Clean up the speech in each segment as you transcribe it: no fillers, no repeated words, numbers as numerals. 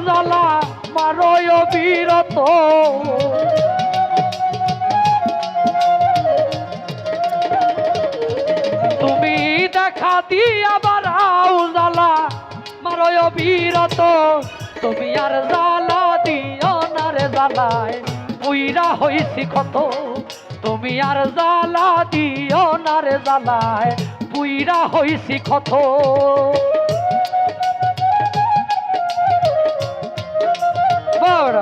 জ্বালা মারয় বিরত তুমি দেখা দিয়া বাড়াও জ্বালা মারয় বিরত তুমি আর জ্বালা দিও না রে জ্বালায় পুইরা হইছি ক্ষত তুমি আর জ্বালা দিও না রে জ্বালায় পুইরা হইছি ক্ষত বড়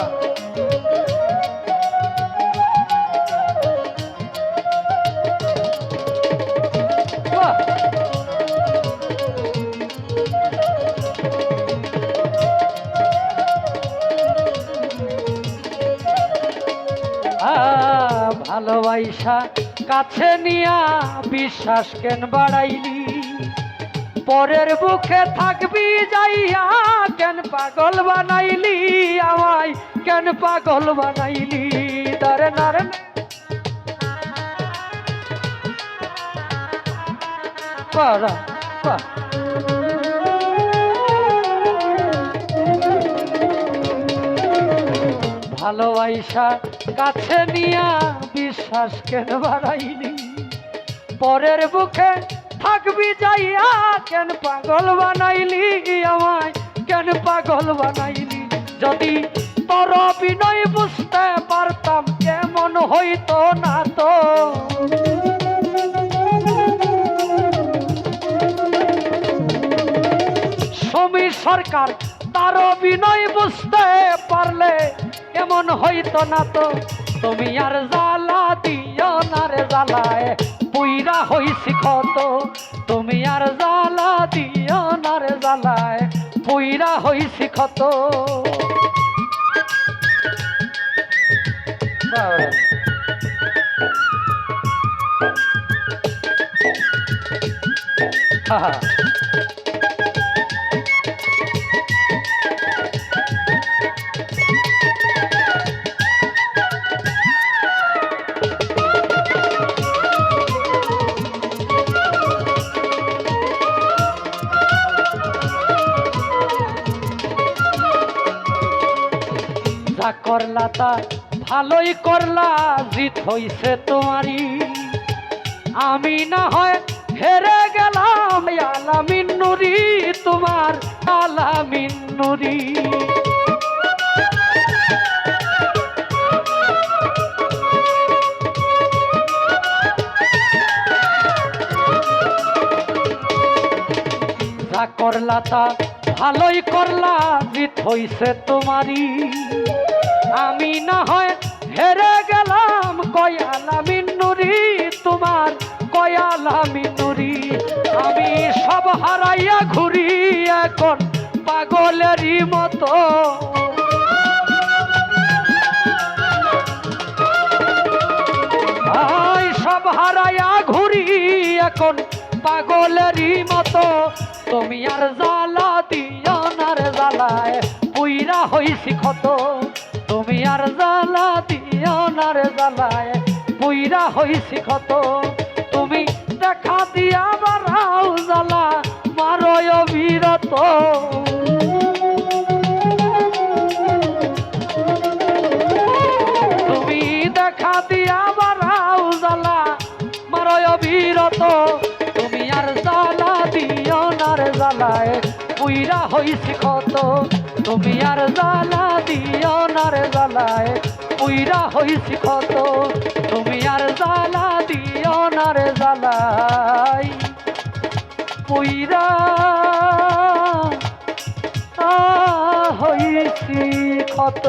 ভালোবাসা কাছে নিয়া বিশ্বাস কেন বাড়াইলি পরের বুকে থাকবি যাইয়া কেন পাগল বানাইলি আমায় কেন পাগল বানাইলি দারে নারে পারা ভালোবাসা কাছে নিয়া বিশ্বাস কেন বাড়াইলি পরের বুকে থাকবি যাইয়া কেন পাগল বানাইলি আমায় কেন পাগল বানাইলি যদি তোর বিনয় বুঝতে পারতাম কেমন হইতো না তো সমীর সরকার তার বিনয় বুঝতে পারলে এমন হইতো না তো তুমি আর জ্বালা দিও না রে জ্বালায় পুইরা হইছি ক্ষত তুমি আর জ্বালা দিও না রে জ্বালায় পুইরা হইছি ক্ষত যা করলা তা ভালোই করলা জিত হইছে তোমারই আমি না হয় হেরে গেলাম আলামিন নুরি তোমার আলামিন নুরি যা করলা তা ভালোই করলা জিত হইছে তোমারই আমি না হয় হেরে গেলাম কয়ালামিন নুরি তোমার কয়ালামিন নুরি আমি সব হারাইয়া ঘুরি এখন পাগলেরই মতো সব হারাইয়া ঘুরি এখন পাগলেরই মতো তুমি আর জ্বালা দিও না রে জ্বালায় পুইরা হইছি ক্ষত তুমি আর জ্বালা দিও না রে জ্বালায় পুইরা হইছি ক্ষত তুমি দেখা দিয়া বাড়াও জ্বালা মারয় বিরত তুমি দেখা দিয়া বাড়াও জ্বালা মারয় বিরত তুমি আর জ্বালা দিও না রে জ্বালায় পুইরা হইছি ক্ষত তুমি আর জ্বালা দিও না রে জ্বালায় পুইরা হইছি ক্ষত তুমি আর জ্বালা দিও না রে জ্বালায় পুইরা হইছি ক্ষত।